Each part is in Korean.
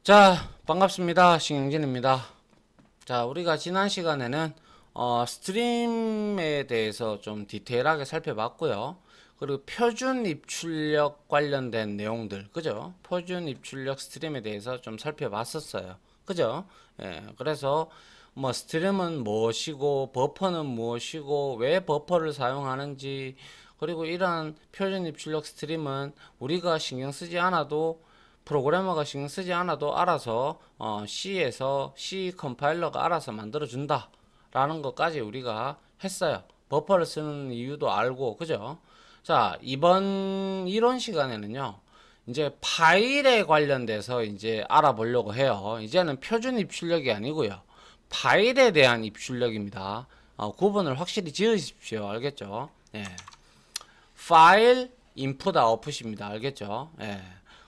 자, 반갑습니다. 신영진입니다. 자, 우리가 지난 시간에는 스트림에 대해서 좀 디테일하게 살펴봤고요. 그리고 표준 입출력 관련된 내용들, 그죠? 표준 입출력 스트림에 대해서 좀 살펴봤었어요. 그죠? 예, 그래서 뭐 스트림은 무엇이고 버퍼는 무엇이고 왜 버퍼를 사용하는지, 그리고 이러한 표준 입출력 스트림은 우리가 신경 쓰지 않아도, 프로그래머가 신경 쓰지 않아도 알아서 C에서 C 컴파일러가 알아서 만들어 준다 라는 것까지 우리가 했어요. 버퍼를 쓰는 이유도 알고, 그죠? 자, 이번 이론 시간에는요, 이제 파일에 관련돼서 이제 알아보려고 해요. 이제는 표준 입출력이 아니고요, 파일에 대한 입출력입니다. 구분을 확실히 지으십시오. 알겠죠? 예. 파일, 인풋, 아웃풋입니다. 알겠죠? 예.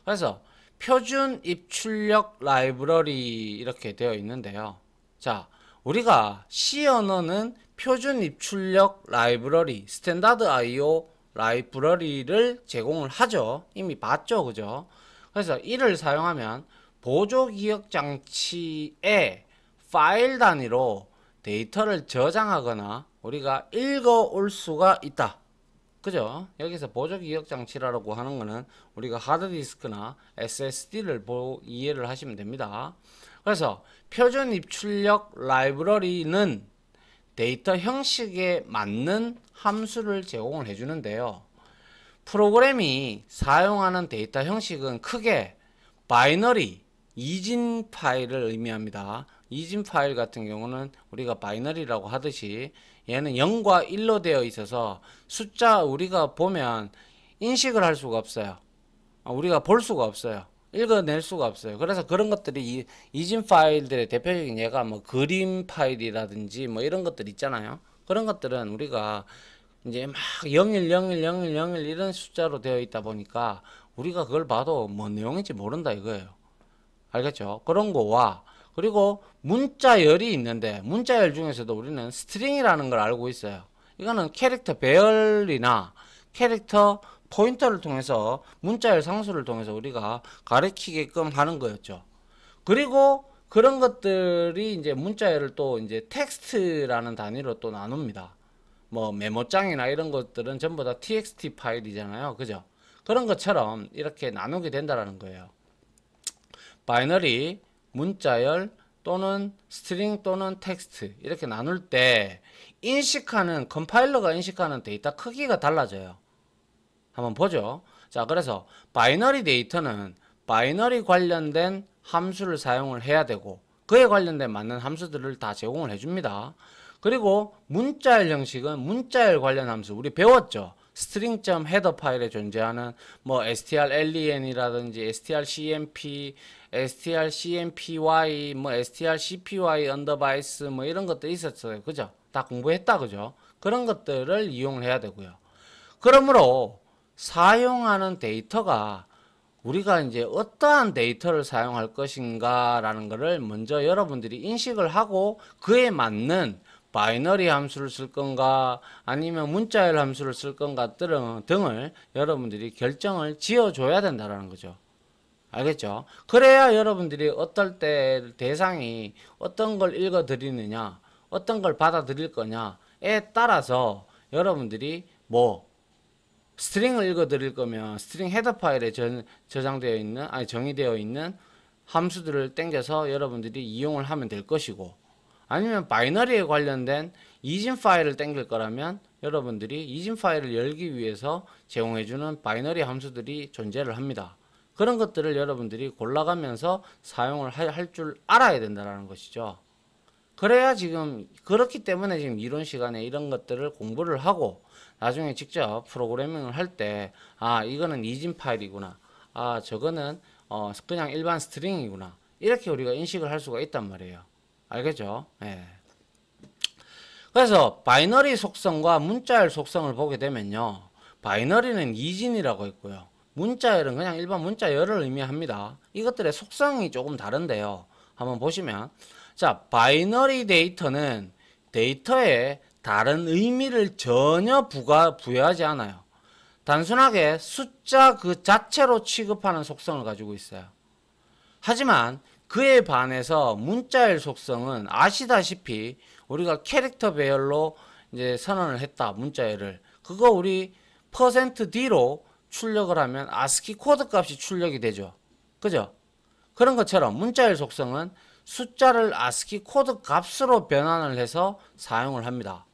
그래서 표준 입출력 라이브러리 이렇게 되어 있는데요. 자, 우리가 C 언어는 표준 입출력 라이브러리, 스탠다드 IO 라이브러리를 제공을 하죠. 이미 봤죠, 그죠? 그래서 이를 사용하면 보조 기억 장치에 파일 단위로 데이터를 저장하거나 우리가 읽어 올 수가 있다. 그죠? 여기서 보조 기억 장치라고 하는 거는 우리가 하드디스크나 SSD를 이해를 하시면 됩니다. 그래서 표준 입출력 라이브러리는 데이터 형식에 맞는 함수를 제공을 해주는데요. 프로그램이 사용하는 데이터 형식은 크게 바이너리, 이진 파일을 의미합니다. 이진 파일 같은 경우는 우리가 바이너리라고 하듯이 얘는 0과 1로 되어 있어서 숫자 우리가 보면 인식을 할 수가 없어요. 우리가 볼 수가 없어요. 읽어낼 수가 없어요. 그래서 그런 것들이 이진 파일들의 대표적인 예가 뭐 그림 파일이라든지 뭐 이런 것들 있잖아요. 그런 것들은 우리가 이제 막 01, 01, 01, 01 이런 숫자로 되어 있다 보니까 우리가 그걸 봐도 뭔 내용인지 모른다 이거예요. 알겠죠? 그런 거와, 그리고 문자열이 있는데 문자열 중에서도 우리는 스트링이라는 걸 알고 있어요. 이거는 캐릭터 배열이나 캐릭터 포인터를 통해서 문자열 상수를 통해서 우리가 가리키게끔 하는 거였죠. 그리고 그런 것들이 이제 문자열을 또 이제 텍스트라는 단위로 또 나눕니다. 뭐 메모장이나 이런 것들은 전부 다 txt 파일이잖아요. 그죠? 그런 것처럼 이렇게 나누게 된다라는 거예요. 바이너리, 문자열 또는 스트링 또는 텍스트 이렇게 나눌 때 인식하는, 컴파일러가 인식하는 데이터 크기가 달라져요. 한번 보죠. 자, 그래서 바이너리 데이터는 바이너리 관련된 함수를 사용을 해야 되고 그에 관련된 맞는 함수들을 다 제공을 해줍니다. 그리고 문자열 형식은 문자열 관련 함수 우리 배웠죠. 스트링.헤더 헤더 파일에 존재하는 뭐 strlen이라든지 strcmp, strcmpy, 뭐 strcpy 언더바이스 뭐 이런 것들이 있었어요. 그죠? 다 공부했다. 그죠? 그런 것들을 이용을 해야 되고요. 그러므로 사용하는 데이터가 우리가 이제 어떠한 데이터를 사용할 것인가라는 것을 먼저 여러분들이 인식을 하고 그에 맞는 바이너리 함수를 쓸 건가 아니면 문자열 함수를 쓸 건가 등을 여러분들이 결정을 지어줘야 된다는 거죠. 알겠죠? 그래야 여러분들이 어떨 때 대상이 어떤 걸 읽어 드리느냐, 어떤 걸 받아들일 거냐에 따라서 여러분들이 뭐 스트링을 읽어 드릴 거면 스트링 헤더 파일에 저장되어 있는, 아니 정의되어 있는 함수들을 땡겨서 여러분들이 이용을 하면 될 것이고, 아니면 바이너리에 관련된 이진 파일을 땡길 거라면 여러분들이 이진 파일을 열기 위해서 제공해주는 바이너리 함수들이 존재를 합니다. 그런 것들을 여러분들이 골라가면서 사용을 할 줄 알아야 된다는 것이죠. 그래야 지금, 그렇기 때문에 지금 이론 시간에 이런 것들을 공부를 하고 나중에 직접 프로그래밍을 할 때, 아, 이거는 이진 파일이구나. 아, 저거는 그냥 일반 스트링이구나. 이렇게 우리가 인식을 할 수가 있단 말이에요. 알겠죠? 예. 그래서 바이너리 속성과 문자열 속성을 보게 되면요. 바이너리는 이진이라고 있고요. 문자열은 그냥 일반 문자열을 의미합니다. 이것들의 속성이 조금 다른데요. 한번 보시면, 자, 바이너리 데이터는 데이터에 다른 의미를 전혀 부여하지 않아요. 단순하게 숫자 그 자체로 취급하는 속성을 가지고 있어요. 하지만 그에 반해서 문자열 속성은 아시다시피 우리가 캐릭터 배열로 이제 선언을 했다. 문자열을. 그거 우리 %D로 출력을 하면 아스키 코드 값이 출력이 되죠. 그죠? 그런 것처럼 문자열 속성은 숫자를 아스키 코드 값으로 변환을 해서 사용을 합니다.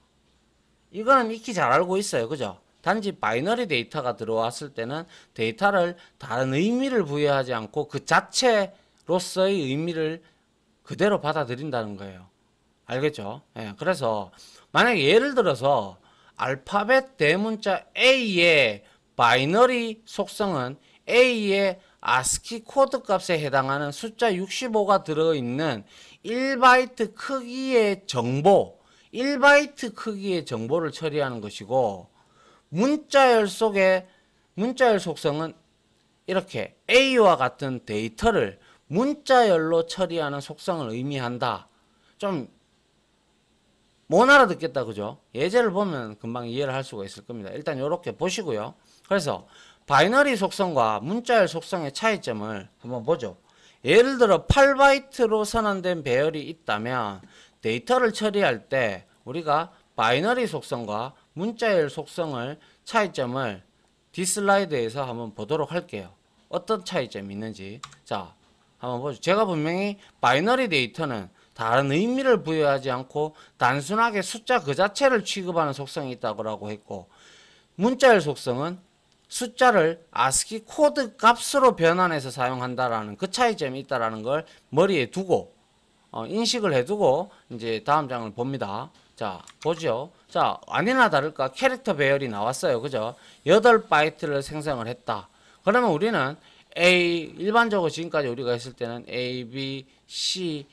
이거는 익히 잘 알고 있어요. 그죠? 단지 바이너리 데이터가 들어왔을 때는 데이터를 다른 의미를 부여하지 않고 그 자체로서의 의미를 그대로 받아들인다는 거예요. 알겠죠? 예, 그래서 만약에 예를 들어서 알파벳 대문자 A의 바이너리 속성은 A의 아스키 코드 값에 해당하는 숫자 65가 들어있는 1바이트 크기의 정보, 1바이트 크기의 정보를 처리하는 것이고, 문자열 속에 문자열 속성은 이렇게 A와 같은 데이터를 문자열로 처리하는 속성을 의미한다. 좀 못 알아듣겠다, 그죠? 예제를 보면 금방 이해를 할 수가 있을 겁니다. 일단 이렇게 보시고요. 그래서 바이너리 속성과 문자열 속성의 차이점을 한번 보죠. 예를 들어 8바이트로 선언된 배열이 있다면 데이터를 처리할 때 우리가 바이너리 속성과 문자열 속성을 차이점을 뒷슬라이드에서 한번 보도록 할게요. 어떤 차이점이 있는지. 자, 한번 보죠. 제가 분명히 바이너리 데이터는 다른 의미를 부여하지 않고 단순하게 숫자 그 자체를 취급하는 속성이 있다고 했고, 문자열 속성은 숫자를 아스키 코드 값으로 변환해서 사용한다라는 그 차이점이 있다라는 걸 머리에 두고 인식을 해두고 이제 다음 장을 봅니다. 자, 보죠. 자, 아니나 다를까 캐릭터 배열이 나왔어요. 그죠? 8바이트를 생성을 했다. 그러면 우리는 일반적으로 지금까지 우리가 했을 때는 A, B, C,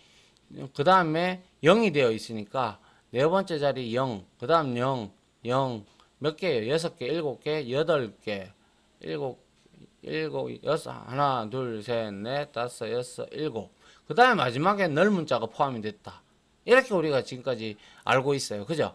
그 다음에 0이 되어 있으니까 네 번째 자리 0, 그 다음 0, 0, 몇 개예요? 6개, 7개, 8개, 6, 하나, 둘, 셋, 넷, 다섯, 여섯, 일곱. 그 다음에 마지막에 널 문자가 포함이 됐다. 이렇게 우리가 지금까지 알고 있어요. 그죠?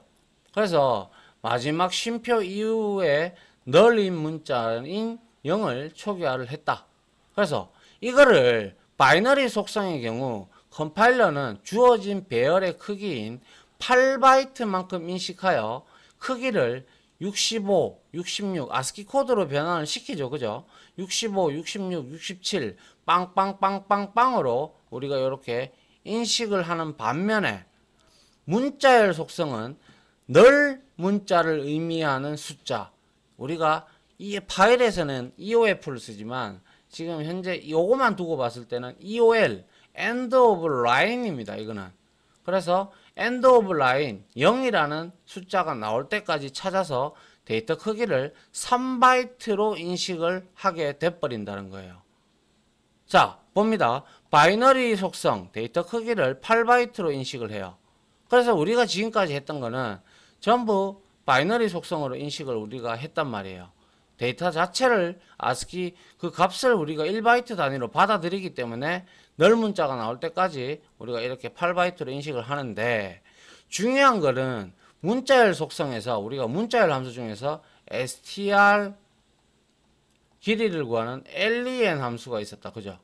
그래서 마지막 쉼표 이후에 널인 문자인 0을 초기화를 했다. 그래서 이거를 바이너리 속성의 경우 컴파일러는 주어진 배열의 크기인 8바이트만큼 인식하여 크기를 65, 66 아스키 코드로 변환을 시키죠. 그죠? 65, 66, 67 빵빵빵빵빵으로 우리가 이렇게 인식을 하는 반면에 문자열 속성은 널 문자를 의미하는 숫자, 우리가 이 파일에서는 EOF를 쓰지만 지금 현재 요거만 두고 봤을 때는 EOL end of line입니다. 이거는. 그래서 end of line 0이라는 숫자가 나올 때까지 찾아서 데이터 크기를 3바이트로 인식을 하게 돼버린다는 거예요. 자, 봅니다. 바이너리 속성 데이터 크기를 8바이트로 인식을 해요. 그래서 우리가 지금까지 했던 거는 전부 바이너리 속성으로 인식을 우리가 했단 말이에요. 데이터 자체를 아스키 그 값을 우리가 1바이트 단위로 받아들이기 때문에 널 문자가 나올 때까지 우리가 이렇게 8바이트로 인식을 하는데, 중요한 거는 문자열 속성에서 우리가 문자열 함수 중에서 str 길이를 구하는 len 함수가 있었다. 그죠?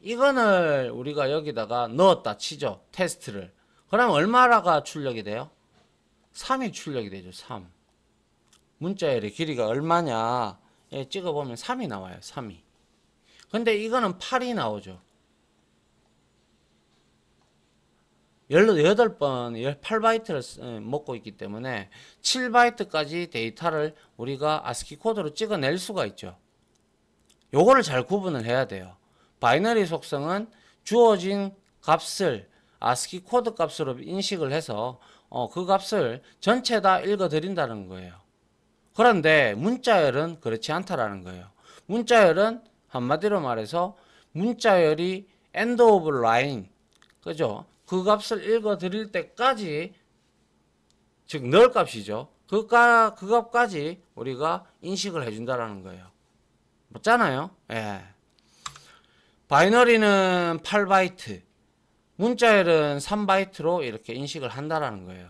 이거를 우리가 여기다가 넣었다 치죠. 테스트를. 그럼 얼마가 출력이 돼요? 3이 출력이 되죠. 3. 문자열의 길이가 얼마냐 찍어보면 3이 나와요. 3이. 근데 이거는 8이 나오죠. 18번 8바이트를 먹고 있기 때문에 7바이트까지 데이터를 우리가 아스키 코드로 찍어낼 수가 있죠. 요거를 잘 구분을 해야 돼요. 바이너리 속성은 주어진 값을 아스키 코드 값으로 인식을 해서 그 값을 전체 다 읽어 드린다는 거예요. 그런데 문자열은 그렇지 않다라는 거예요. 문자열은 한마디로 말해서 문자열이 end of line, 그죠? 그 값을 읽어 드릴 때까지, 즉 널 값이죠. 그 값까지 우리가 인식을 해준다라는 거예요. 맞잖아요? 예. 바이너리는 8바이트, 문자열은 3바이트로 이렇게 인식을 한다라는 거예요.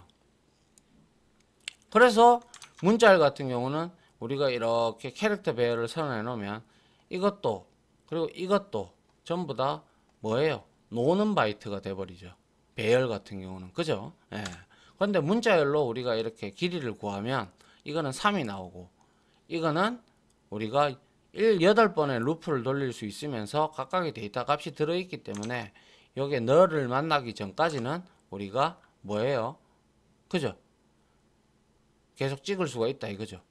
그래서 문자열 같은 경우는 우리가 이렇게 캐릭터 배열을 선언해 놓으면 이것도 그리고 이것도 전부 다 뭐예요? 노는 바이트가 돼버리죠. 배열 같은 경우는 그죠? 예. 근데 문자열로 우리가 이렇게 길이를 구하면 이거는 3이 나오고 이거는 우리가 8번의 루프를 돌릴 수 있으면서 각각의 데이터 값이 들어있기 때문에 여기에 너를 만나기 전까지는 우리가 뭐예요? 그죠? 계속 찍을 수가 있다 이거죠.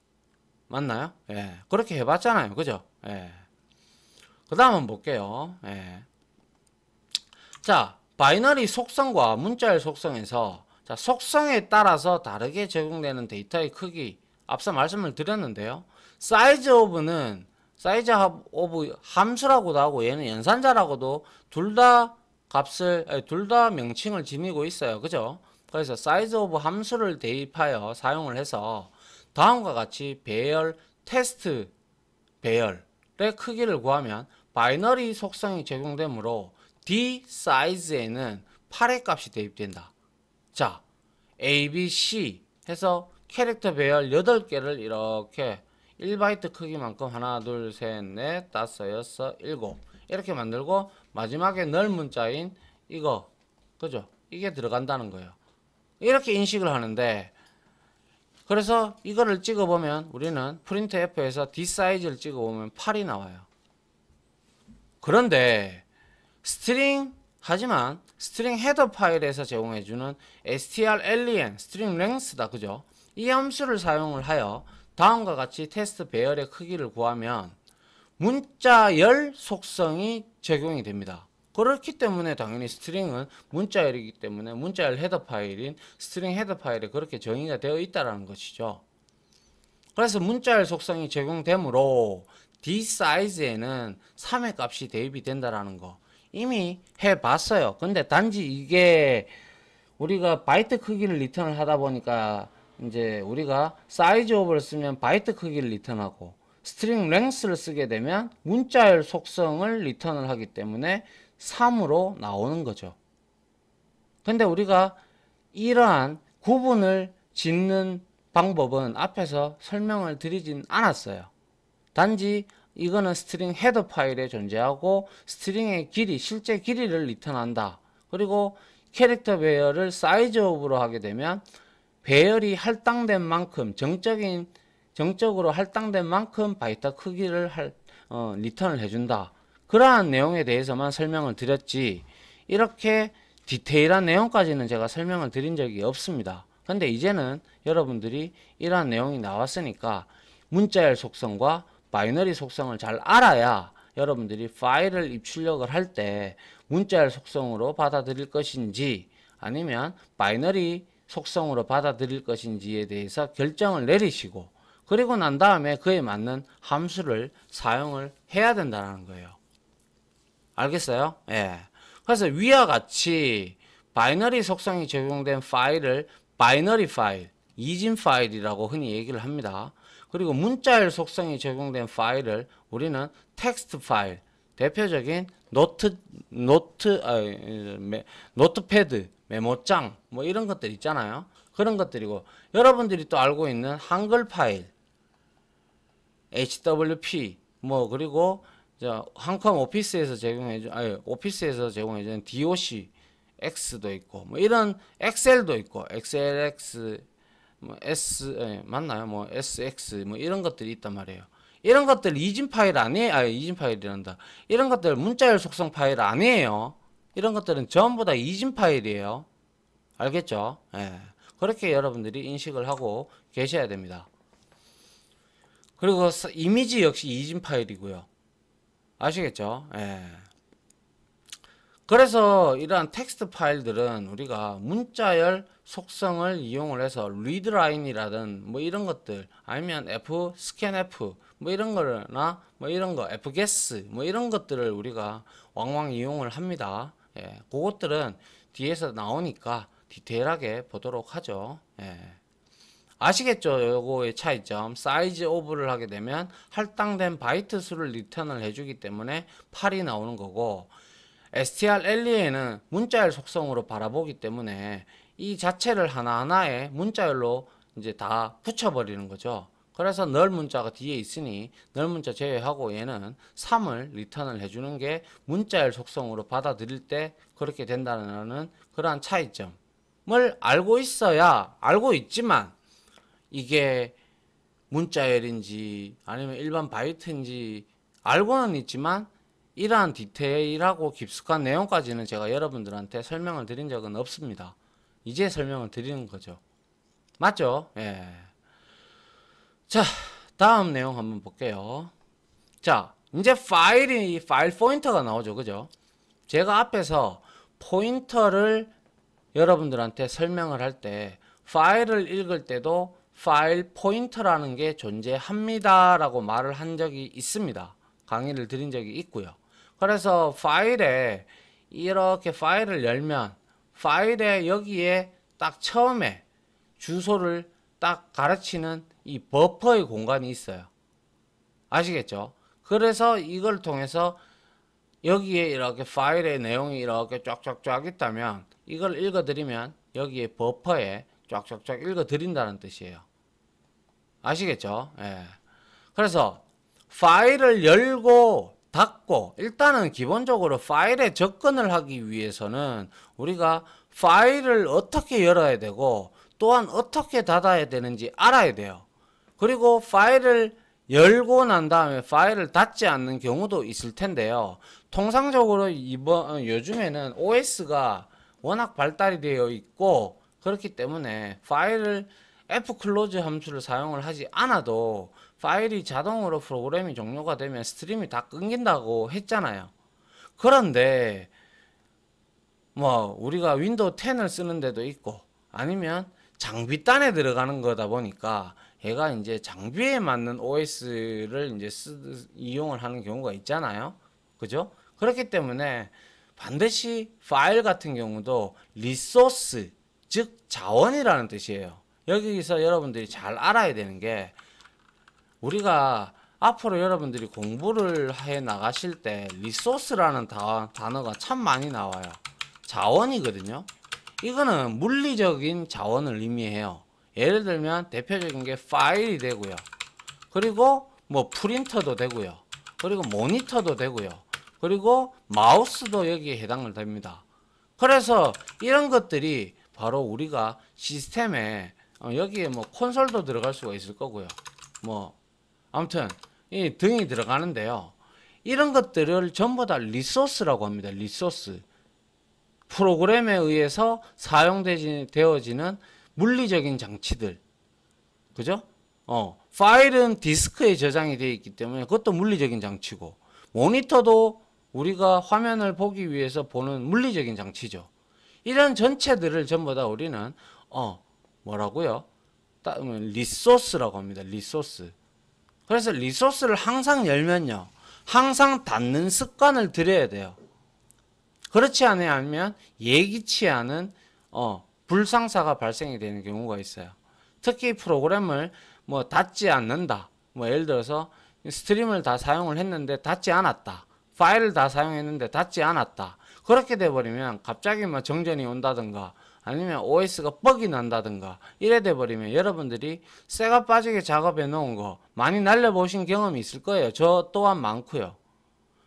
맞나요? 예. 그렇게 해봤잖아요. 그죠? 예. 그 다음은 볼게요. 예. 자, 바이너리 속성과 문자열 속성에서 자, 속성에 따라서 다르게 적용되는 데이터의 크기 앞서 말씀을 드렸는데요. 사이즈 오브는 사이즈 오브 함수라고도 하고 얘는 연산자라고도 둘 다 둘 다 명칭을 지니고 있어요. 그죠? 그래서 사이즈 오브 함수를 대입하여 사용을 해서 다음과 같이 배열 테스트 배열의 크기를 구하면 바이너리 속성이 적용되므로 D 사이즈에는 8의 값이 대입된다. 자, A, B, C 해서 캐릭터 배열 8개를 이렇게 1바이트 크기만큼 하나, 둘, 셋, 넷, 다섯, 여섯, 일곱 이렇게 만들고 마지막에 널 문자인 이거 그죠? 이게 들어간다는 거예요. 이렇게 인식을 하는데 그래서 이거를 찍어보면 우리는 printf에서 D 사이즈를 찍어보면 8이 나와요. 그런데 하지만 스트링 헤더 파일에서 제공해주는 strlen 스트링 랭스다 그죠? 이 함수를 사용을 하여 다음과 같이 테스트 배열의 크기를 구하면 문자열 속성이 적용이 됩니다. 그렇기 때문에 당연히 스트링은 문자열이기 때문에 문자열 헤더 파일인 스트링 헤더 파일에 그렇게 정의가 되어 있다는 것이죠. 그래서 문자열 속성이 적용되므로 D 사이즈에는 3의 값이 대입이 된다는 거 이미 해봤어요. 근데 단지 이게 우리가 바이트 크기를 리턴을 하다 보니까 이제 우리가 사이즈 오브를 쓰면 바이트 크기를 리턴하고 스트링 랭스를 쓰게 되면 문자열 속성을 리턴을 하기 때문에 3으로 나오는 거죠. 근데 우리가 이러한 구분을 짓는 방법은 앞에서 설명을 드리진 않았어요. 단지 이거는 스트링 헤더 파일에 존재하고 스트링의 길이, 실제 길이를 리턴한다. 그리고 캐릭터 배열을 사이즈 오브로 하게 되면 배열이 할당된 만큼 정적으로 할당된 만큼 바이트 크기를 리턴을 해준다. 그러한 내용에 대해서만 설명을 드렸지 이렇게 디테일한 내용까지는 제가 설명을 드린 적이 없습니다. 근데 이제는 여러분들이 이러한 내용이 나왔으니까 문자열 속성과 바이너리 속성을 잘 알아야 여러분들이 파일을 입출력을 할 때 문자열 속성으로 받아들일 것인지 아니면 바이너리 속성으로 받아들일 것인지에 대해서 결정을 내리시고 그리고 난 다음에 그에 맞는 함수를 사용을 해야 된다는 거예요. 알겠어요? 예. 그래서 위와 같이 바이너리 속성이 적용된 파일을 바이너리 파일, 이진 파일이라고 흔히 얘기를 합니다. 그리고 문자열 속성이 적용된 파일을 우리는 텍스트 파일, 대표적인 노트패드, 메모장 뭐 이런 것들 있잖아요. 그런 것들이고 여러분들이 또 알고 있는 한글 파일, HWP 뭐 그리고 한컴 오피스에서 제공해주는 DOC X도 있고 뭐 이런 엑셀도 있고 XLX 뭐 맞나요? 뭐 SX 뭐 이런 것들이 있단 말이에요. 이런 것들 이진 파일 아니에요. 이진 파일이란다. 이런 것들 문자열 속성 파일 아니에요. 이런 것들은 전부 다 이진 파일이에요. 알겠죠? 예. 그렇게 여러분들이 인식을 하고 계셔야 됩니다. 그리고 이미지 역시 이진 파일이고요. 아시겠죠? 예. 그래서 이러한 텍스트 파일들은 우리가 문자열 속성을 이용을 해서 리드라인이라든 뭐 이런 것들 아니면 scanf 뭐 이런 거나 뭐 이런 거 fges 뭐 이런 것들을 우리가 왕왕 이용을 합니다. 예. 그것들은 뒤에서 나오니까 디테일하게 보도록 하죠. 예. 아시겠죠? 요거의 차이점. 사이즈 오브를 하게 되면 할당된 바이트 수를 리턴을 해주기 때문에 8이 나오는 거고 strlen은 문자열 속성으로 바라보기 때문에 이 자체를 하나하나에 문자열로 이제 다 붙여버리는 거죠. 그래서 널 문자가 뒤에 있으니 널 문자 제외하고 얘는 3을 리턴을 해주는 게 문자열 속성으로 받아들일 때 그렇게 된다는 그러한 차이점을 알고 있어야, 알고 있지만 이게 문자열인지 아니면 일반 바이트인지 알고는 있지만 이러한 디테일하고 깊숙한 내용까지는 제가 여러분들한테 설명을 드린 적은 없습니다. 이제 설명을 드리는 거죠. 맞죠? 예. 자, 다음 내용 한번 볼게요. 자, 이제 파일 포인터가 나오죠. 그죠? 제가 앞에서 포인터를 여러분들한테 설명을 할 때 파일을 읽을 때도 파일 포인터라는 게 존재합니다 라고 말을 한 적이 있습니다. 강의를 드린 적이 있고요. 그래서 파일에 이렇게 파일을 열면 파일에 여기에 딱 처음에 주소를 딱 가르치는 이 버퍼의 공간이 있어요. 아시겠죠? 그래서 이걸 통해서 여기에 이렇게 파일의 내용이 이렇게 쫙쫙쫙 있다면 이걸 읽어드리면 여기에 버퍼에 쫙쫙쫙 읽어드린다는 뜻이에요. 아시겠죠? 예. 그래서 파일을 열고 닫고 일단은 기본적으로 파일에 접근을 하기 위해서는 우리가 파일을 어떻게 열어야 되고 또한 어떻게 닫아야 되는지 알아야 돼요. 그리고 파일을 열고 난 다음에 파일을 닫지 않는 경우도 있을 텐데요. 통상적으로 요즘에는 OS가 워낙 발달이 되어 있고 그렇기 때문에 파일을 fclose 함수를 사용을 하지 않아도 파일이 자동으로 프로그램이 종료가 되면 스트림이 다 끊긴다고 했잖아요. 그런데 뭐 우리가 윈도우 10을 쓰는 데도 있고 아니면 장비단에 들어가는 거다 보니까 얘가 이제 장비에 맞는 OS를 이제 이용을 하는 경우가 있잖아요. 그죠? 그렇기 때문에 반드시 파일 같은 경우도 리소스, 즉 자원이라는 뜻이에요. 여기서 여러분들이 잘 알아야 되는 게 우리가 앞으로 여러분들이 공부를 해 나가실 때 리소스라는 단어가 참 많이 나와요. 자원이거든요. 이거는 물리적인 자원을 의미해요. 예를 들면 대표적인 게 파일이 되고요. 그리고 뭐 프린터도 되고요. 그리고 모니터도 되고요. 그리고 마우스도 여기에 해당을 됩니다. 그래서 이런 것들이 바로 우리가 시스템에 여기에 뭐 콘솔도 들어갈 수가 있을 거고요. 뭐 아무튼 이 등이 들어가는데요. 이런 것들을 전부 다 리소스라고 합니다. 리소스. 프로그램에 의해서 사용되어지는 물리적인 장치들. 그죠? 파일은 디스크에 저장이 되어 있기 때문에 그것도 물리적인 장치고, 모니터도 우리가 화면을 보기 위해서 보는 물리적인 장치죠. 이런 전체들을 전부 다 우리는 뭐라고요? 리소스라고 합니다. 리소스. 그래서 리소스를 항상 열면요, 항상 닫는 습관을 들여야 돼요. 그렇지 않으면 예기치 않은 불상사가 발생이 되는 경우가 있어요. 특히 프로그램을 뭐 닫지 않는다. 뭐 예를 들어서 스트림을 다 사용을 했는데 닫지 않았다. 파일을 다 사용했는데 닫지 않았다. 그렇게 돼버리면 갑자기 뭐 정전이 온다든가 아니면 OS가 뻑이 난다든가 이래 돼버리면 여러분들이 쇠가 빠지게 작업해 놓은 거 많이 날려보신 경험이 있을 거예요. 저 또한 많고요.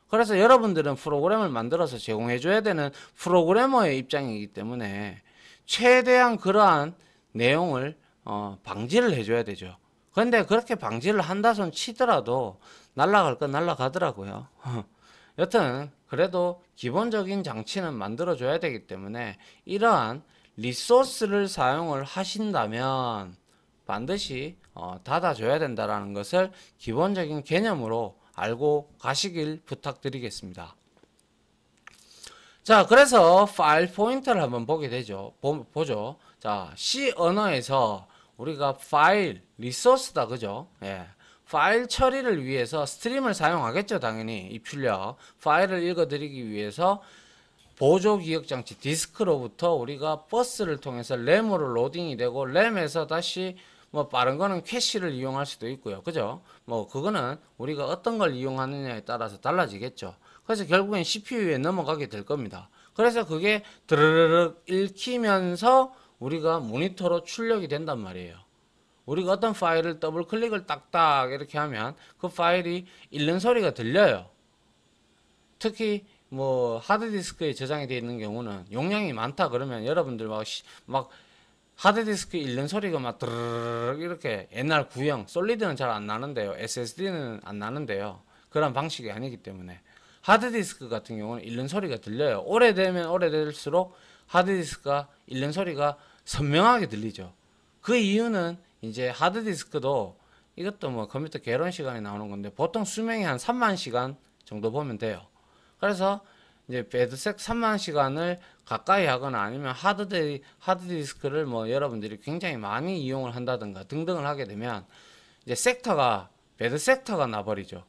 그래서 여러분들은 프로그램을 만들어서 제공해 줘야 되는 프로그래머의 입장이기 때문에 최대한 그러한 내용을 방지를 해줘야 되죠. 그런데 그렇게 방지를 한다 손 치더라도 날아갈 건 날아가더라고요. 여튼 그래도 기본적인 장치는 만들어 줘야 되기 때문에 이러한 리소스를 사용을 하신다면 반드시 닫아줘야 된다는 것을 기본적인 개념으로 알고 가시길 부탁드리겠습니다. 자, 그래서 파일 포인터를 한번 보게 되죠. 보죠. 자, C 언어에서 우리가 파일, 리소스다, 그죠? 예. 파일 처리를 위해서 스트림을 사용하겠죠, 당연히. 입출력. 파일을 읽어드리기 위해서 보조 기억 장치, 디스크로부터 우리가 버스를 통해서 램으로 로딩이 되고, 램에서 다시 뭐 빠른 거는 캐시를 이용할 수도 있고요. 그죠? 뭐 그거는 우리가 어떤 걸 이용하느냐에 따라서 달라지겠죠. 그래서 결국엔 CPU에 넘어가게 될 겁니다. 그래서 그게 드르륵 읽히면서 우리가 모니터로 출력이 된단 말이에요. 우리가 어떤 파일을 더블 클릭을 딱딱 이렇게 하면 그 파일이 읽는 소리가 들려요. 특히 뭐 하드디스크에 저장이 되어 있는 경우는 용량이 많다 그러면 여러분들 막 하드디스크 읽는 소리가 막 드르륵 이렇게 옛날 구형 솔리드는 잘 안 나는데요. SSD는 안 나는데요. 그런 방식이 아니기 때문에 하드디스크 같은 경우는 읽는 소리가 들려요. 오래되면 오래될수록 하드디스크가 읽는 소리가 선명하게 들리죠. 그 이유는 이제 하드디스크도 이것도 뭐 컴퓨터 개론 시간에 나오는 건데 보통 수명이 한 3만 시간 정도 보면 돼요. 그래서 이제 배드색 3만 시간을 가까이 하거나 아니면 하드디스크를 뭐 여러분들이 굉장히 많이 이용을 한다든가 등등을 하게 되면 이제 배드 섹터가 나버리죠.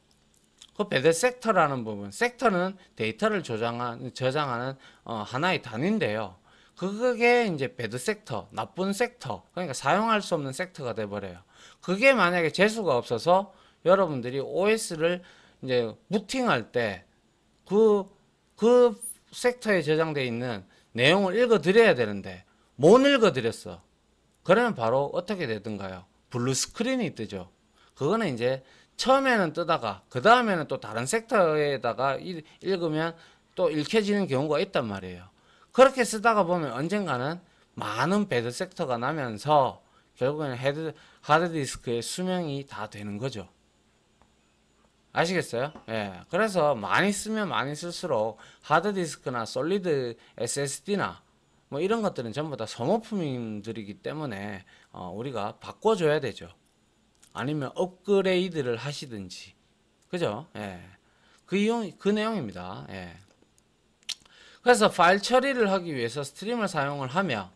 그 배드 섹터라는 부분, 섹터는 데이터를 저장하는 하나의 단위인데요. 그게 이제 배드 섹터, 나쁜 섹터, 그러니까 사용할 수 없는 섹터가 돼버려요. 그게 만약에 재수가 없어서 여러분들이 OS를 이제 부팅할 때 그 섹터에 저장되어 있는 내용을 읽어드려야 되는데 못 읽어드렸어. 그러면 바로 어떻게 되든가요? 블루 스크린이 뜨죠. 그거는 이제 처음에는 뜨다가 그 다음에는 또 다른 섹터에다가 읽으면 또 읽혀지는 경우가 있단 말이에요. 그렇게 쓰다가 보면 언젠가는 많은 배드 섹터가 나면서 결국에는 하드디스크의 수명이 다 되는 거죠. 아시겠어요? 예. 그래서 많이 쓰면 많이 쓸수록 하드디스크나 솔리드 SSD나 뭐 이런 것들은 전부 다 소모품들이기 때문에 우리가 바꿔줘야 되죠. 아니면 업그레이드를 하시든지. 그죠? 예. 그 내용입니다. 예. 그래서 파일 처리를 하기 위해서 스트림을 사용을 하며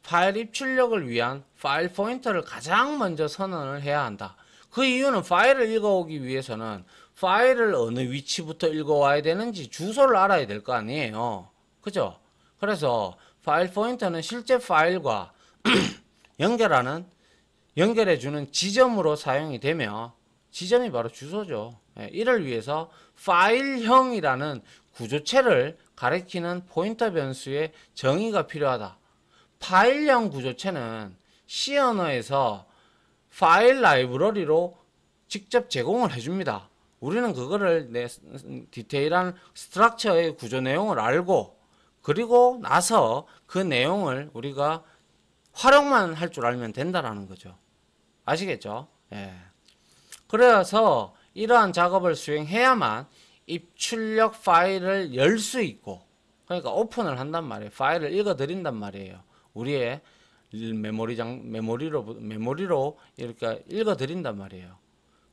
파일 입출력을 위한 파일 포인터를 가장 먼저 선언을 해야 한다. 그 이유는 파일을 읽어오기 위해서는 파일을 어느 위치부터 읽어와야 되는지 주소를 알아야 될 거 아니에요. 그죠? 그래서 파일 포인터는 실제 파일과 연결해주는 지점으로 사용이 되며 지점이 바로 주소죠. 이를 위해서 파일형이라는 구조체를 가리키는 포인터 변수의 정의가 필요하다. 파일형 구조체는 C 언어에서 파일 라이브러리로 직접 제공을 해줍니다. 우리는 그거를 디테일한 스트럭처의 구조 내용을 알고 그리고 나서 그 내용을 우리가 활용만 할 줄 알면 된다라는 거죠. 아시겠죠? 예. 그래서 이러한 작업을 수행해야만 입출력 파일을 열 수 있고 그러니까 오픈을 한단 말이에요. 파일을 읽어드린단 말이에요. 우리의 메모리로 이렇게 읽어드린단 말이에요.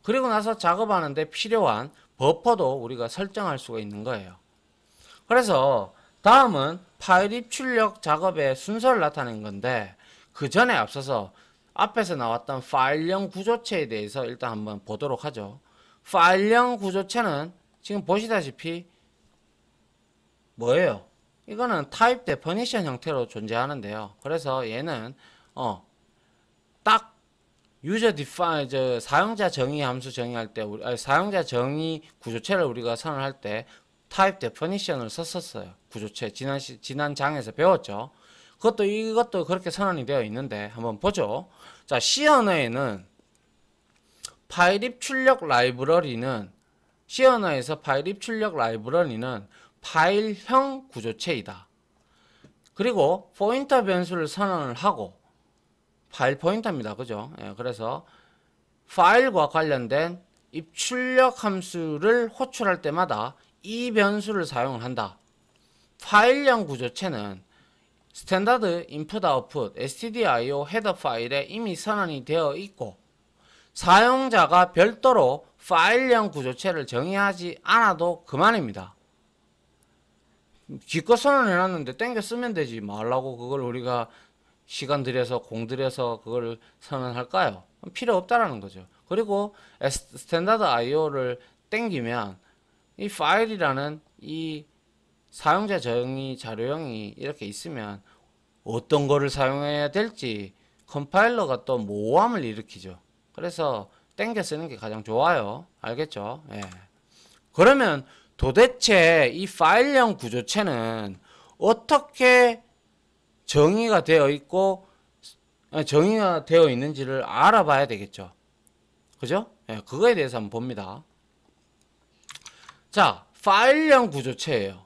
그리고 나서 작업하는데 필요한 버퍼도 우리가 설정할 수가 있는 거예요. 그래서 다음은 파일 입출력 작업의 순서를 나타낸 건데 그 전에 앞서서 앞에서 나왔던 파일형 구조체에 대해서 일단 한번 보도록 하죠. 파일형 구조체는 지금 보시다시피 뭐예요? 이거는 타입 데퍼니션 형태로 존재하는데요. 그래서 얘는 딱 유저 디파인 사용자 정의 함수 정의할 때 사용자 정의 구조체를 우리가 선언할 때 타입 데퍼니션을 썼었어요. 구조체 지난 장에서 배웠죠. 이것도 그렇게 선언이 되어 있는데 한번 보죠. 자, C 언어에는 파일 입출력 라이브러리는 C 언어에서 파일 입출력 라이브러리는 파일형 구조체이다. 그리고 포인터 변수를 선언을 하고 파일 포인터입니다. 그죠? 예, 그래서 파일과 관련된 입출력 함수를 호출할 때마다 이 변수를 사용을 한다. 파일형 구조체는 스탠다드 인풋 아웃풋 stdio 헤더 파일에 이미 선언이 되어 있고 사용자가 별도로 파일형 구조체를 정의하지 않아도 그만입니다. 기껏 선언해놨는데 땡겨 쓰면 되지 말라고 그걸 우리가 시간 들여서 공 들여서 그걸 선언할까요? 필요 없다라는 거죠. 그리고 스탠다드 IO를 땡기면 이 파일이라는 이 사용자 정의 자료형이 이렇게 있으면 어떤 거를 사용해야 될지 컴파일러가 또 모호함을 일으키죠. 그래서 땡겨 쓰는 게 가장 좋아요. 알겠죠? 예. 그러면 도대체 이 파일형 구조체는 어떻게 정의가 되어 있고 정의가 되어 있는지를 알아봐야 되겠죠. 그죠? 예, 그거에 대해서 한번 봅니다. 자, 파일형 구조체예요.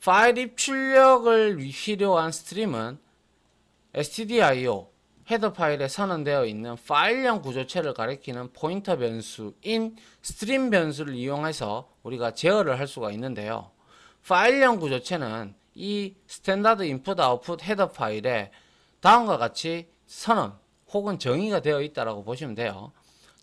파일 입출력을 필요한 스트림은 stdio 헤더 파일에 선언되어 있는 파일형 구조체를 가리키는 포인터 변수인 스트림 변수를 이용해서 우리가 제어를 할 수가 있는데요. 파일형 구조체는 이 스탠다드 인풋 아웃풋 헤더 파일에 다음과 같이 선언 혹은 정의가 되어 있다고 보시면 돼요.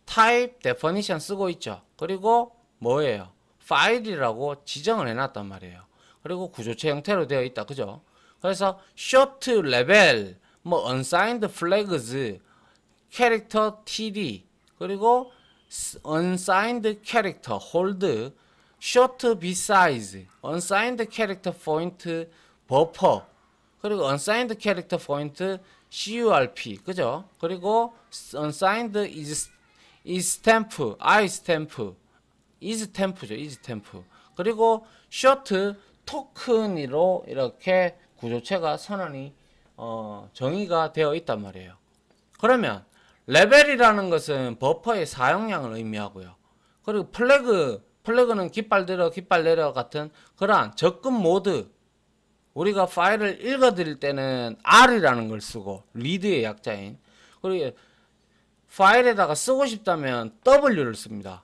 type definition 쓰고 있죠. 그리고 뭐예요? 파일이라고 지정을 해놨단 말이에요. 그리고 구조체 형태로 되어 있다. 그죠? 그래서 short level, 뭐 unsigned flags, character td, 그리고 unsigned character hold, short besides, unsigned character point buffer, 그리고 unsigned character point curp, 그죠? 그리고 unsigned is stamp, I stamp, is stamp죠, is stamp. 그리고 short 토큰으로 이렇게 구조체가 선언이 정의가 되어 있단 말이에요. 그러면 레벨이라는 것은 버퍼의 사용량을 의미하고요. 그리고 플래그는 깃발 들어 깃발 내려 같은 그러한 접근 모드, 우리가 파일을 읽어드릴 때는 R이라는 걸 쓰고 리드의 약자인, 그리고 파일에다가 쓰고 싶다면 W를 씁니다.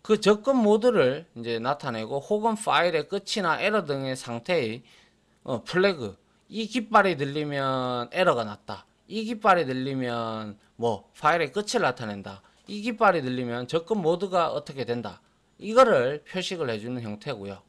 그 접근 모드를 이제 나타내고, 혹은 파일의 끝이나 에러 등의 상태의 플래그, 이 깃발이 들리면 에러가 났다, 이 깃발이 들리면 뭐 파일의 끝을 나타낸다, 이 깃발이 들리면 접근 모드가 어떻게 된다, 이거를 표식을 해주는 형태고요.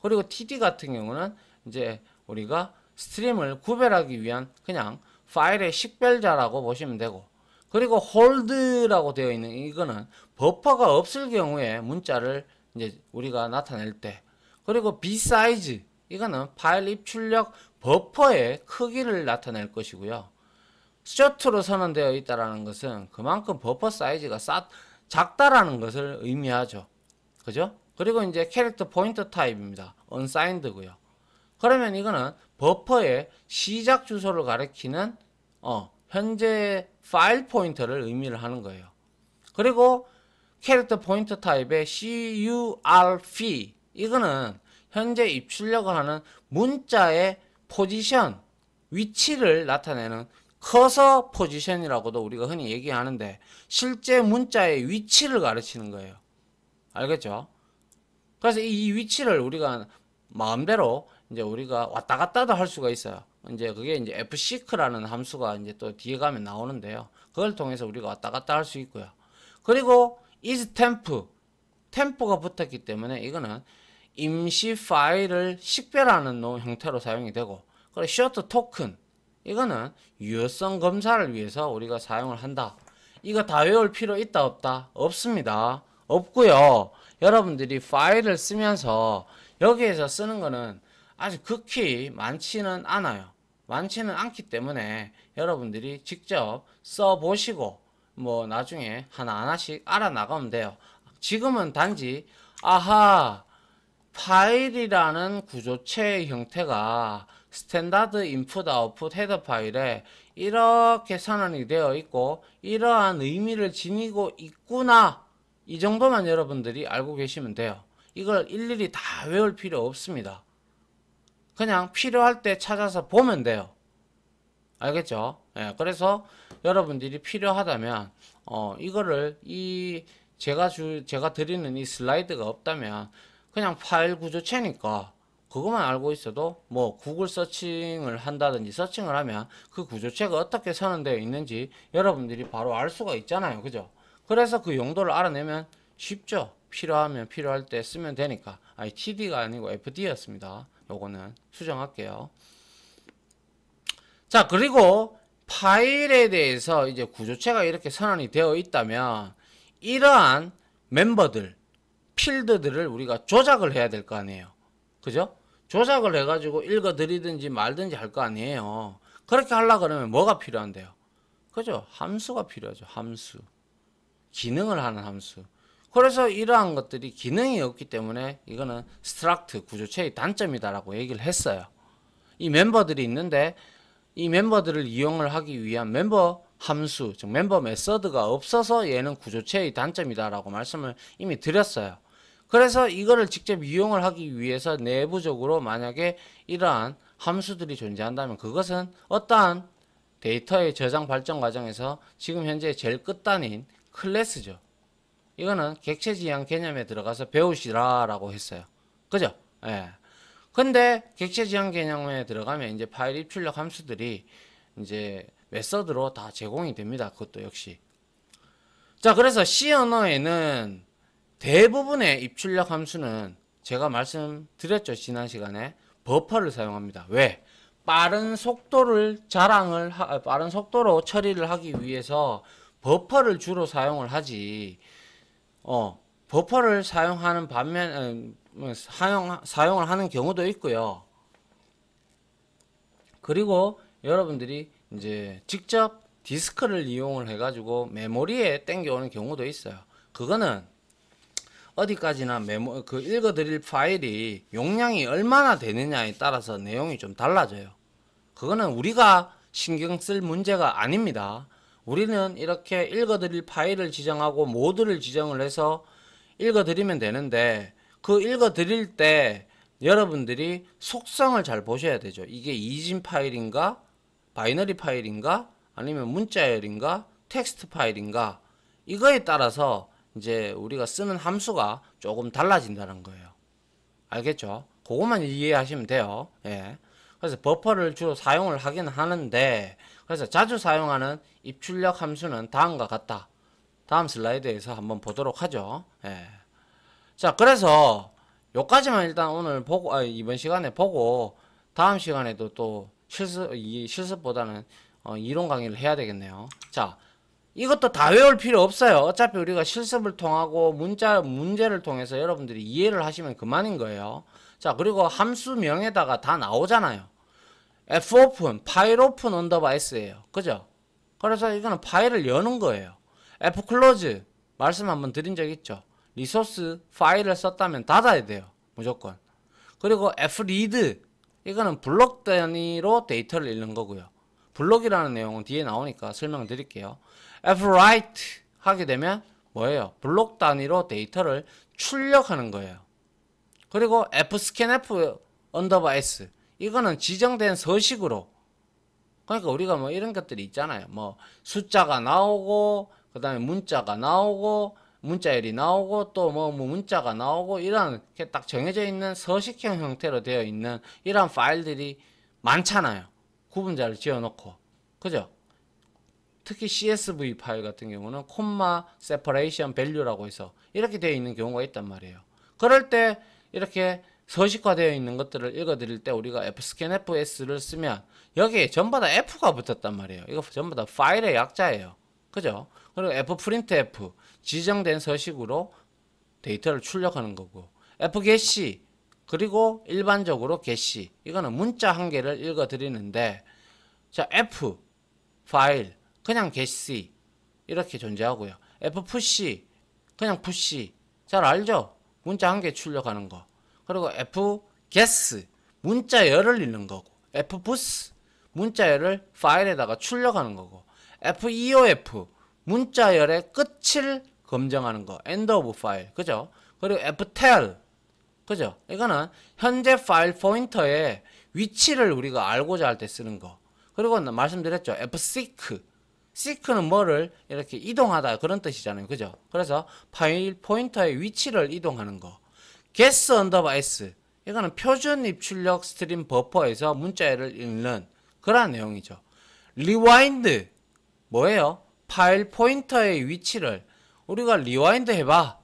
그리고 TD 같은 경우는 이제 우리가 스트림을 구별하기 위한 그냥 파일의 식별자라고 보시면 되고, 그리고 홀드라고 되어 있는 이거는 버퍼가 없을 경우에 문자를 이제 우리가 나타낼 때, 그리고 besides 이거는 파일 입출력 버퍼의 크기를 나타낼 것이고요. short로 선언되어 있다라는 것은 그만큼 버퍼 사이즈가 작다라는 것을 의미하죠. 그죠? 그리고 이제 캐릭터 포인터 타입입니다. unsigned고요. 그러면 이거는 버퍼의 시작 주소를 가리키는 현재 파일 포인터를 의미를 하는 거예요. 그리고 캐릭터 포인터 타입의 curp, 이거는 현재 입출력을 하는 문자의 포지션, 위치를 나타내는 커서 포지션이라고도 우리가 흔히 얘기하는데, 실제 문자의 위치를 가르치는 거예요. 알겠죠? 그래서 이 위치를 우리가 마음대로 이제 우리가 왔다 갔다도 할 수가 있어요. 이제 그게 이제 fseek라는 함수가 이제 또 뒤에 가면 나오는데요. 그걸 통해서 우리가 왔다 갔다 할 수 있고요. 그리고 is 템프가 붙었기 때문에 이거는 임시 파일을 식별하는 형태로 사용이 되고, 그리고 short token, 이거는 유효성 검사를 위해서 우리가 사용을 한다. 이거 다 외울 필요 있다 없다? 없습니다. 없고요. 여러분들이 파일을 쓰면서 여기에서 쓰는 거는 아주 극히 많지는 않아요. 많지는 않기 때문에 여러분들이 직접 써보시고 뭐 나중에 하나하나씩 알아나가면 돼요. 지금은 단지 아하, 파일이라는 구조체의 형태가 스탠다드 인풋 아웃풋 헤더 파일에 이렇게 선언이 되어 있고 이러한 의미를 지니고 있구나, 이 정도만 여러분들이 알고 계시면 돼요. 이걸 일일이 다 외울 필요 없습니다. 그냥 필요할 때 찾아서 보면 돼요. 알겠죠? 예, 그래서 여러분들이 필요하다면 이거를 제가 드리는 이 슬라이드가 없다면 그냥 파일 구조체니까 그것만 알고 있어도 뭐 구글 서칭을 한다든지 서칭을 하면 그 구조체가 어떻게 선언되어 있는지 여러분들이 바로 알 수가 있잖아요. 그죠? 그래서 그 용도를 알아내면 쉽죠. 필요하면 필요할 때 쓰면 되니까. 아니, TD가 아니고 FD였습니다. 요거는 수정할게요. 자, 그리고 파일에 대해서 이제 구조체가 이렇게 선언이 되어 있다면 이러한 멤버들, 필드들을 우리가 조작을 해야 될 거 아니에요. 그죠? 조작을 해가지고 읽어드리든지 말든지 할 거 아니에요. 그렇게 하려고 그러면 뭐가 필요한데요? 그죠? 함수가 필요하죠. 함수. 기능을 하는 함수. 그래서 이러한 것들이 기능이 없기 때문에 이거는 스트럭트 구조체의 단점이다라고 얘기를 했어요. 이 멤버들이 있는데 이 멤버들을 이용을 하기 위한 멤버 함수, 즉 멤버 메서드가 없어서 얘는 구조체의 단점이다라고 말씀을 이미 드렸어요. 그래서 이거를 직접 이용을 하기 위해서 내부적으로 만약에 이러한 함수들이 존재한다면 그것은 어떠한 데이터의 저장 발전 과정에서 지금 현재 제일 끝단인 클래스죠. 이거는 객체지향 개념에 들어가서 배우시라라고 했어요. 그죠? 예. 근데 객체지향 개념에 들어가면 이제 파일 입출력 함수들이 이제 메서드로 다 제공이 됩니다. 그것도 역시. 자, 그래서 C 언어에는 대부분의 입출력 함수는 제가 말씀드렸죠. 지난 시간에 버퍼를 사용합니다. 왜? 빠른 속도로 처리를 하기 위해서 버퍼를 주로 사용을 하지. 버퍼를 사용하는 반면 사용을 하는 경우도 있고요. 그리고 여러분들이 이제 직접 디스크를 이용을 해가지고 메모리에 땡겨오는 경우도 있어요. 그거는 어디까지나 읽어드릴 파일이 용량이 얼마나 되느냐에 따라서 내용이 좀 달라져요. 그거는 우리가 신경 쓸 문제가 아닙니다. 우리는 이렇게 읽어드릴 파일을 지정하고 모드를 지정을 해서 읽어드리면 되는데 그 읽어드릴 때 여러분들이 속성을 잘 보셔야 되죠. 이게 이진 파일인가 바이너리 파일인가 아니면 문자열인가 텍스트 파일인가 이거에 따라서 이제 우리가 쓰는 함수가 조금 달라진다는 거예요. 알겠죠? 그것만 이해하시면 돼요. 예. 그래서 버퍼를 주로 사용을 하긴 하는데 그래서 자주 사용하는 입출력 함수는 다음과 같다. 다음 슬라이드에서 한번 보도록 하죠. 예. 자, 그래서 요까지만 일단 오늘 보고 이번 시간에 보고 다음 시간에도 또 실습보다는 이론 강의를 해야 되겠네요. 자, 이것도 다 외울 필요 없어요. 어차피 우리가 실습을 통하고 문제를 통해서 여러분들이 이해를 하시면 그만인 거예요. 자, 그리고 함수명에다가 다 나오잖아요. fopen, 파일 오픈 언더바 s예요. 그죠? 그래서 이거는 파일을 여는 거예요. fclose, 말씀 한번 드린 적 있죠? 리소스 파일을 썼다면 닫아야 돼요. 무조건. 그리고 fread, 이거는 블록 단위로 데이터를 읽는 거고요. 블록이라는 내용은 뒤에 나오니까 설명드릴게요. fwrite 하게 되면 뭐예요? 블록 단위로 데이터를 출력하는 거예요. 그리고 fscanf 언더바 s, 이거는 지정된 서식으로, 그러니까 우리가 뭐 이런 것들이 있잖아요. 뭐 숫자가 나오고 그 다음에 문자가 나오고 문자열이 나오고 또 뭐 문자가 나오고 이런 딱 정해져 있는 서식형 형태로 되어 있는 이런 파일들이 많잖아요. 구분자를 지어놓고. 그죠? 특히 CSV 파일 같은 경우는 콤마 세퍼레이션 밸류라고 해서 이렇게 되어 있는 경우가 있단 말이에요. 그럴 때 이렇게 서식화되어 있는 것들을 읽어드릴 때 우리가 fscanfs를 쓰면 여기에 전부 다 f가 붙었단 말이에요. 이거 전부 다 파일의 약자예요. 그죠? 그리고 fprintf, 지정된 서식으로 데이터를 출력하는 거고, fget, 그리고 일반적으로 get, 이거는 문자 한 개를 읽어드리는데, 자, f 파일 그냥 get 이렇게 존재하고요. fpush 그냥 push, 잘 알죠? 문자 한 개 출력하는 거. 그리고 fguess, 문자열을 읽는 거고, fbus, 문자열을 파일에다가 출력하는 거고, feof, 문자열의 끝을 검증하는 거, end of file, 그죠? 그리고 ftell, 그죠? 이거는 현재 파일 포인터의 위치를 우리가 알고자 할 때 쓰는 거. 그리고 말씀드렸죠, fseek, seek는 뭐를 이렇게 이동하다 그런 뜻이잖아요, 그죠? 그래서 파일 포인터의 위치를 이동하는 거. guess 언더바 s, 이거는 표준 입출력 스트림 버퍼에서 문자열을 읽는 그런 내용이죠. rewind, 뭐예요? 파일 포인터의 위치를 우리가 리와인드 해봐.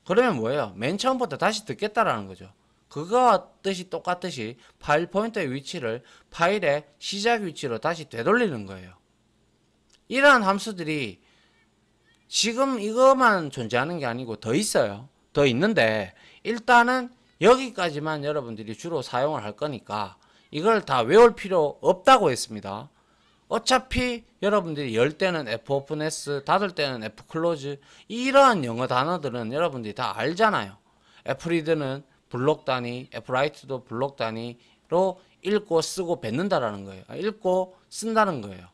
그러면 뭐예요? 맨 처음부터 다시 듣겠다라는 거죠. 그거와 뜻이 똑같듯이 파일 포인터의 위치를 파일의 시작 위치로 다시 되돌리는 거예요. 이러한 함수들이 지금 이것만 존재하는 게 아니고 더 있어요. 더 있는데 일단은 여기까지만 여러분들이 주로 사용을 할 거니까 이걸 다 외울 필요 없다고 했습니다. 어차피 여러분들이 열 때는 fopenS, 닫을 때는 fclose, 이러한 영어 단어들은 여러분들이 다 알잖아요. fread는 블록 단위, fwrite도 블록 단위, 읽고 쓰고 뱉는다라는 거예요. 읽고 쓴다는 거예요.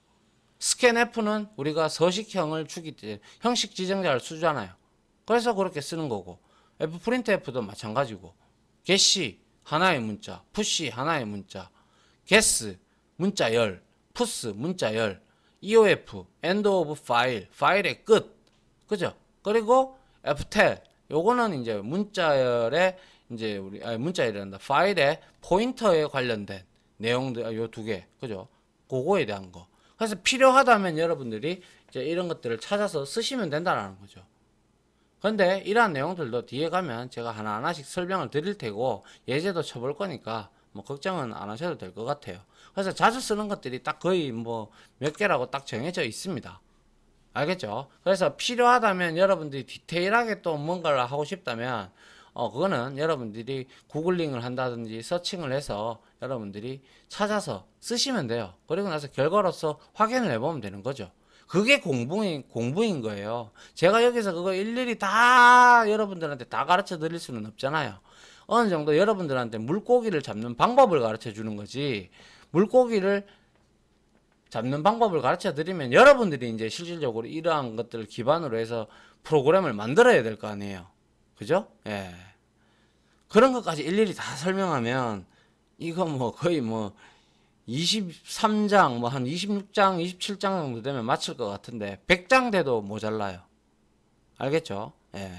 스캔F는 우리가 서식형을 주기 때문에 형식 지정자를 쓰잖아요. 그래서 그렇게 쓰는 거고, Fprintf도 마찬가지고, getC 하나의 문자, push 하나의 문자, guess 문자 열, push 문자 열, EOF end of file 파일의 끝, 그죠? 그리고 ftell 요거는 이제 문자열의 이제 문자열이란다 파일의 포인터에 관련된 내용들 요 두 개, 그죠? 그거에 대한 거. 그래서 필요하다면 여러분들이 이제 이런 것들을 찾아서 쓰시면 된다는 거죠. 근데 이러한 내용들도 뒤에 가면 제가 하나하나씩 설명을 드릴 테고 예제도 쳐볼 거니까 뭐 걱정은 안 하셔도 될 것 같아요. 그래서 자주 쓰는 것들이 딱 거의 뭐 몇 개라고 딱 정해져 있습니다. 알겠죠? 그래서 필요하다면 여러분들이 디테일하게 또 뭔가를 하고 싶다면 그거는 여러분들이 구글링을 한다든지 서칭을 해서 여러분들이 찾아서 쓰시면 돼요. 그리고 나서 결과로서 확인을 해보면 되는 거죠. 그게 공부인 거예요. 제가 여기서 그거 일일이 다 여러분들한테 다 가르쳐 드릴 수는 없잖아요. 어느 정도 여러분들한테 물고기를 잡는 방법을 가르쳐 주는 거지, 물고기를 잡는 방법을 가르쳐 드리면 여러분들이 이제 실질적으로 이러한 것들을 기반으로 해서 프로그램을 만들어야 될 거 아니에요. 그죠? 예. 그런 것까지 일일이 다 설명하면 이거 뭐 거의 뭐 23장 뭐 한 26장 27장 정도 되면 마칠 것 같은데 100장 돼도 모자라요. 알겠죠? 예.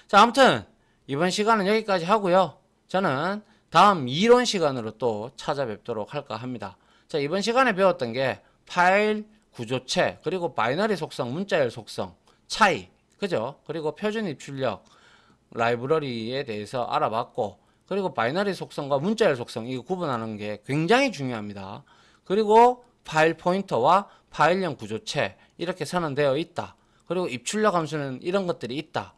자, 아무튼 이번 시간은 여기까지 하고요. 저는 다음 이론 시간으로 또 찾아뵙도록 할까 합니다. 자, 이번 시간에 배웠던 게 파일 구조체, 그리고 바이너리 속성, 문자열 속성 차이, 그죠? 그리고 표준 입출력 라이브러리에 대해서 알아봤고, 그리고 바이너리 속성과 문자열 속성 이거 구분하는 게 굉장히 중요합니다. 그리고 파일 포인터와 파일명 구조체 이렇게 선언되어 있다. 그리고 입출력 함수는 이런 것들이 있다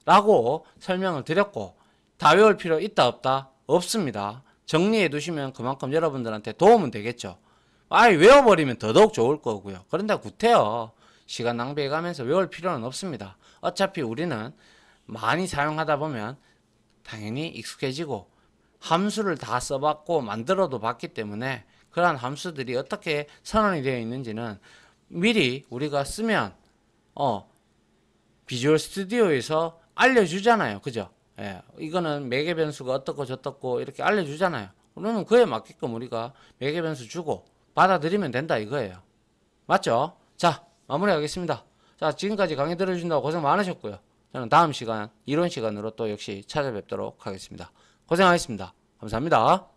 라고 설명을 드렸고, 다 외울 필요 있다 없다? 없습니다. 정리해 두시면 그만큼 여러분들한테 도움은 되겠죠. 아예 외워버리면 더더욱 좋을 거고요. 그런데 구태여 시간 낭비해 가면서 외울 필요는 없습니다. 어차피 우리는 많이 사용하다 보면 당연히 익숙해지고 함수를 다 써봤고 만들어도 봤기 때문에 그러한 함수들이 어떻게 선언이 되어 있는지는 미리 우리가 쓰면 비주얼 스튜디오에서 알려주잖아요. 그죠? 예, 이거는 매개 변수가 어떻고 저떻고 이렇게 알려주잖아요. 그러면 그에 맞게끔 우리가 매개 변수 주고 받아들이면 된다 이거예요. 맞죠? 자, 마무리하겠습니다. 자, 지금까지 강의 들어주신다고 고생 많으셨고요. 저는 다음 시간 이론 시간으로 또 역시 찾아뵙도록 하겠습니다. 고생하셨습니다. 감사합니다.